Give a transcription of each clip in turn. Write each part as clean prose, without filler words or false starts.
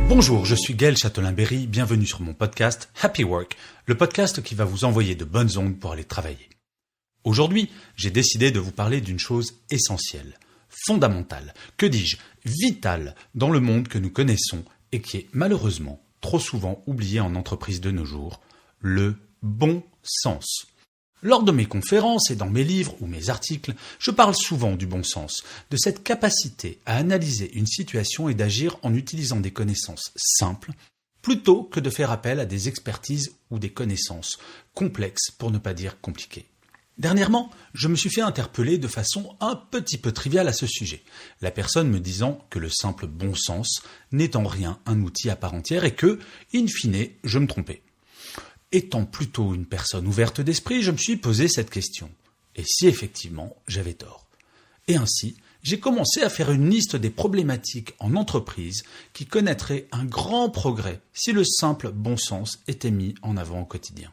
Bonjour, je suis Gaël Châtelain-Berry, bienvenue sur mon podcast Happy Work, le podcast qui va vous envoyer de bonnes ondes pour aller travailler. Aujourd'hui, j'ai décidé de vous parler d'une chose essentielle, fondamentale, que dis-je, vitale dans le monde que nous connaissons et qui est malheureusement trop souvent oubliée en entreprise de nos jours, le bon sens. Lors de mes conférences et dans mes livres ou mes articles, je parle souvent du bon sens, de cette capacité à analyser une situation et d'agir en utilisant des connaissances simples, plutôt que de faire appel à des expertises ou des connaissances complexes pour ne pas dire compliquées. Dernièrement, je me suis fait interpeller de façon un petit peu triviale à ce sujet, la personne me disant que le simple bon sens n'est en rien un outil à part entière et que, in fine, je me trompais. Étant plutôt une personne ouverte d'esprit, je me suis posé cette question. Et si effectivement j'avais tort? Et ainsi, j'ai commencé à faire une liste des problématiques en entreprise qui connaîtraient un grand progrès si le simple bon sens était mis en avant au quotidien.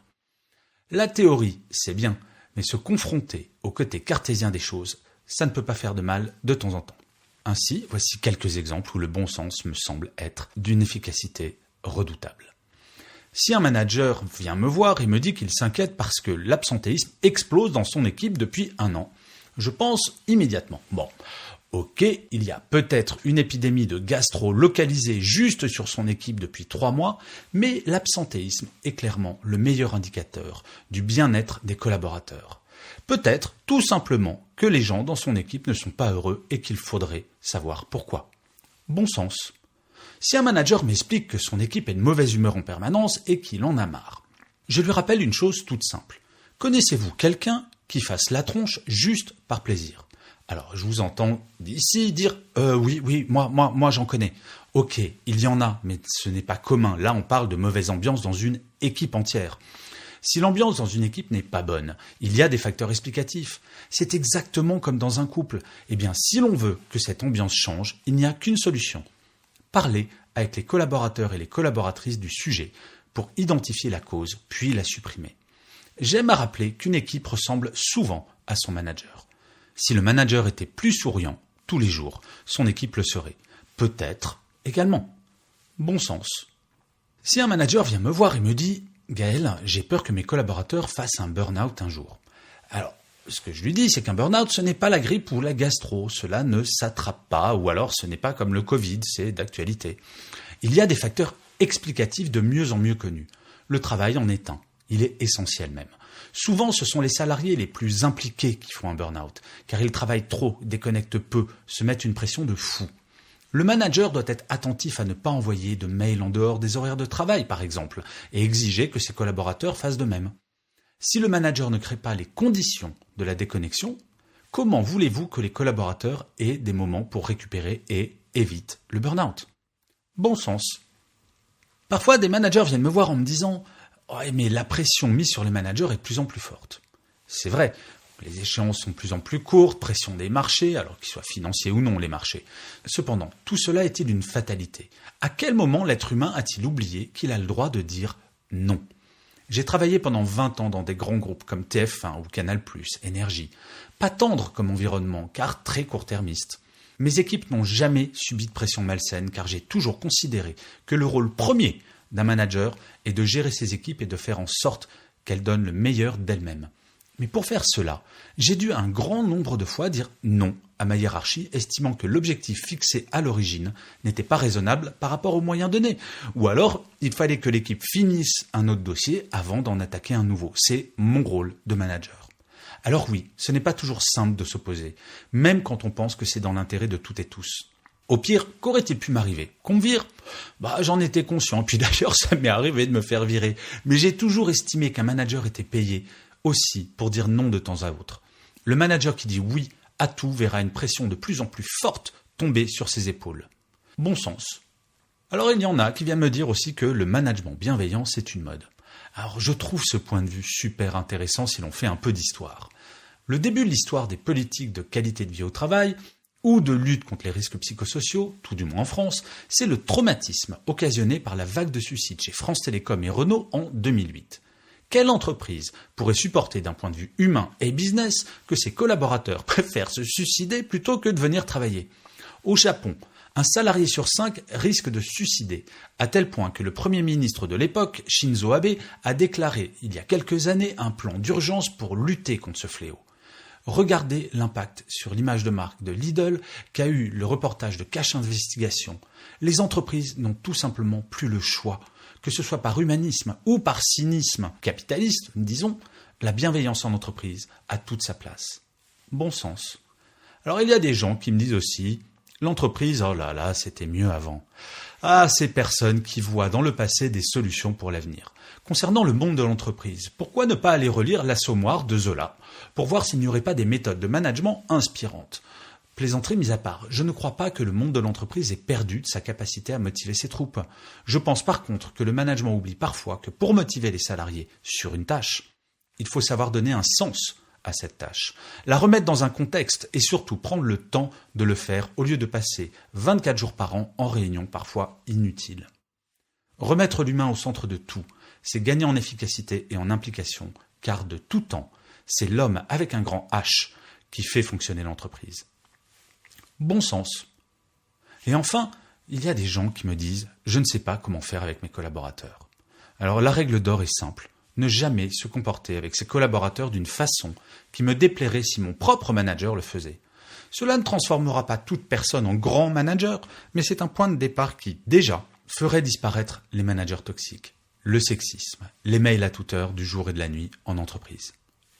La théorie, c'est bien, mais se confronter au côté cartésien des choses, ça ne peut pas faire de mal de temps en temps. Ainsi, voici quelques exemples où le bon sens me semble être d'une efficacité redoutable. Si un manager vient me voir et me dit qu'il s'inquiète parce que l'absentéisme explose dans son équipe depuis 1 an, je pense immédiatement, ok, il y a peut-être une épidémie de gastro localisée juste sur son équipe depuis 3 mois, mais l'absentéisme est clairement le meilleur indicateur du bien-être des collaborateurs. Peut-être tout simplement que les gens dans son équipe ne sont pas heureux et qu'il faudrait savoir pourquoi. Bon sens. Si un manager m'explique que son équipe est de mauvaise humeur en permanence et qu'il en a marre, je lui rappelle une chose toute simple. Connaissez-vous quelqu'un qui fasse la tronche juste par plaisir? Alors, je vous entends d'ici dire « oui, moi j'en connais ». Ok, il y en a, mais ce n'est pas commun. Là, on parle de mauvaise ambiance dans une équipe entière. Si l'ambiance dans une équipe n'est pas bonne, il y a des facteurs explicatifs. C'est exactement comme dans un couple. Eh bien, si l'on veut que cette ambiance change, il n'y a qu'une solution. Parler avec les collaborateurs et les collaboratrices du sujet pour identifier la cause, puis la supprimer. J'aime à rappeler qu'une équipe ressemble souvent à son manager. Si le manager était plus souriant tous les jours, son équipe le serait. Peut-être également. Bon sens. Si un manager vient me voir et me dit « Gaël, j'ai peur que mes collaborateurs fassent un burn-out un jour ». Alors, ce que je lui dis, c'est qu'un burn-out, ce n'est pas la grippe ou la gastro, cela ne s'attrape pas, ou alors ce n'est pas comme le Covid, c'est d'actualité. Il y a des facteurs explicatifs de mieux en mieux connus. Le travail en est un, il est essentiel même. Souvent, ce sont les salariés les plus impliqués qui font un burn-out, car ils travaillent trop, déconnectent peu, se mettent une pression de fou. Le manager doit être attentif à ne pas envoyer de mails en dehors des horaires de travail, par exemple, et exiger que ses collaborateurs fassent de même. Si le manager ne crée pas les conditions de la déconnexion, comment voulez-vous que les collaborateurs aient des moments pour récupérer et évitent le burn-out? Bon sens. Parfois, des managers viennent me voir en me disant « Oh, mais la pression mise sur les managers est de plus en plus forte. » C'est vrai, les échéances sont de plus en plus courtes, pression des marchés, alors qu'ils soient financiers ou non les marchés. Cependant, tout cela est-il une fatalité? À quel moment l'être humain a-t-il oublié qu'il a le droit de dire non? J'ai travaillé pendant 20 ans dans des grands groupes comme TF1 ou Canal+, Énergie. Pas tendre comme environnement, car très court-termiste. Mes équipes n'ont jamais subi de pression malsaine, car j'ai toujours considéré que le rôle premier d'un manager est de gérer ses équipes et de faire en sorte qu'elles donnent le meilleur d'elles-mêmes. Mais pour faire cela, j'ai dû un grand nombre de fois dire non à ma hiérarchie, estimant que l'objectif fixé à l'origine n'était pas raisonnable par rapport aux moyens donnés. Ou alors, il fallait que l'équipe finisse un autre dossier avant d'en attaquer un nouveau. C'est mon rôle de manager. Alors oui, ce n'est pas toujours simple de s'opposer, même quand on pense que c'est dans l'intérêt de toutes et tous. Au pire, qu'aurait-il pu m'arriver? Qu'on me vire? J'en étais conscient, puis d'ailleurs ça m'est arrivé de me faire virer. Mais j'ai toujours estimé qu'un manager était payé aussi pour dire non de temps à autre. Le manager qui dit oui à tout verra une pression de plus en plus forte tomber sur ses épaules. Bon sens. Alors il y en a qui viennent me dire aussi que le management bienveillant, c'est une mode. Alors je trouve ce point de vue super intéressant si l'on fait un peu d'histoire. Le début de l'histoire des politiques de qualité de vie au travail ou de lutte contre les risques psychosociaux, tout du moins en France, c'est le traumatisme occasionné par la vague de suicides chez France Télécom et Renault en 2008. Quelle entreprise pourrait supporter d'un point de vue humain et business que ses collaborateurs préfèrent se suicider plutôt que de venir travailler? Au Japon, Un salarié sur 5 risque de se suicider, à tel point que le Premier ministre de l'époque, Shinzo Abe, a déclaré il y a quelques années un plan d'urgence pour lutter contre ce fléau. Regardez l'impact sur l'image de marque de Lidl qu'a eu le reportage de Cache Investigation. Les entreprises n'ont tout simplement plus le choix. Que ce soit par humanisme ou par cynisme capitaliste, disons, la bienveillance en entreprise a toute sa place. Bon sens. Alors il y a des gens qui me disent aussi « l'entreprise, oh là là, c'était mieux avant ». Ah, ces personnes qui voient dans le passé des solutions pour l'avenir. Concernant le monde de l'entreprise, pourquoi ne pas aller relire L'Assommoir de Zola pour voir s'il n'y aurait pas des méthodes de management inspirantes? Plaisanterie mise à part, je ne crois pas que le monde de l'entreprise ait perdu de sa capacité à motiver ses troupes. Je pense par contre que le management oublie parfois que pour motiver les salariés sur une tâche, il faut savoir donner un sens à cette tâche, la remettre dans un contexte et surtout prendre le temps de le faire au lieu de passer 24 jours par an en réunion parfois inutiles. Remettre l'humain au centre de tout, c'est gagner en efficacité et en implication, car de tout temps, c'est l'homme avec un grand H qui fait fonctionner l'entreprise. Bon sens. Et enfin, il y a des gens qui me disent « je ne sais pas comment faire avec mes collaborateurs ». Alors la règle d'or est simple. Ne jamais se comporter avec ses collaborateurs d'une façon qui me déplairait si mon propre manager le faisait. Cela ne transformera pas toute personne en grand manager, mais c'est un point de départ qui, déjà, ferait disparaître les managers toxiques, le sexisme, les mails à toute heure du jour et de la nuit en entreprise.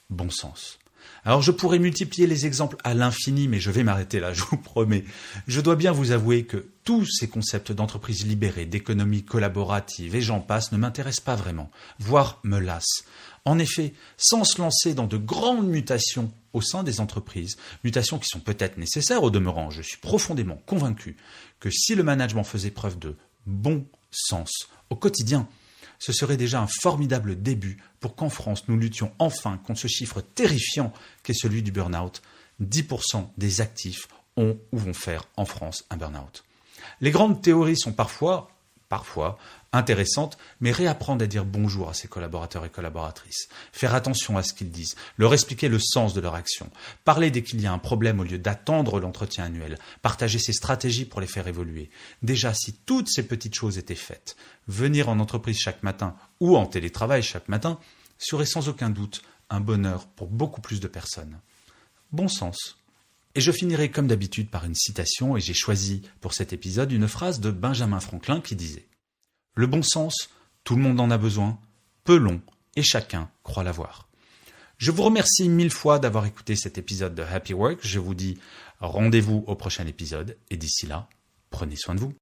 Bon sens. Alors je pourrais multiplier les exemples à l'infini, mais je vais m'arrêter là, je vous promets. Je dois bien vous avouer que tous ces concepts d'entreprise libérée, d'économie collaborative et j'en passe ne m'intéressent pas vraiment, voire me lassent. En effet, sans se lancer dans de grandes mutations au sein des entreprises, mutations qui sont peut-être nécessaires au demeurant, je suis profondément convaincu que si le management faisait preuve de bon sens au quotidien, ce serait déjà un formidable début pour qu'en France, nous luttions enfin contre ce chiffre terrifiant qu'est celui du burn-out. 10% des actifs ont ou vont faire en France un burn-out. Les grandes théories sont parfois intéressantes, mais réapprendre à dire bonjour à ses collaborateurs et collaboratrices, faire attention à ce qu'ils disent, leur expliquer le sens de leur action, parler dès qu'il y a un problème au lieu d'attendre l'entretien annuel, partager ses stratégies pour les faire évoluer. Déjà, si toutes ces petites choses étaient faites, venir en entreprise chaque matin ou en télétravail chaque matin serait sans aucun doute un bonheur pour beaucoup plus de personnes. Bon sens. Et je finirai comme d'habitude par une citation, et j'ai choisi pour cet épisode une phrase de Benjamin Franklin qui disait « Le bon sens, tout le monde en a besoin, peu long, et chacun croit l'avoir. » Je vous remercie 1000 fois d'avoir écouté cet épisode de Happy Work. Je vous dis rendez-vous au prochain épisode, et d'ici là, prenez soin de vous.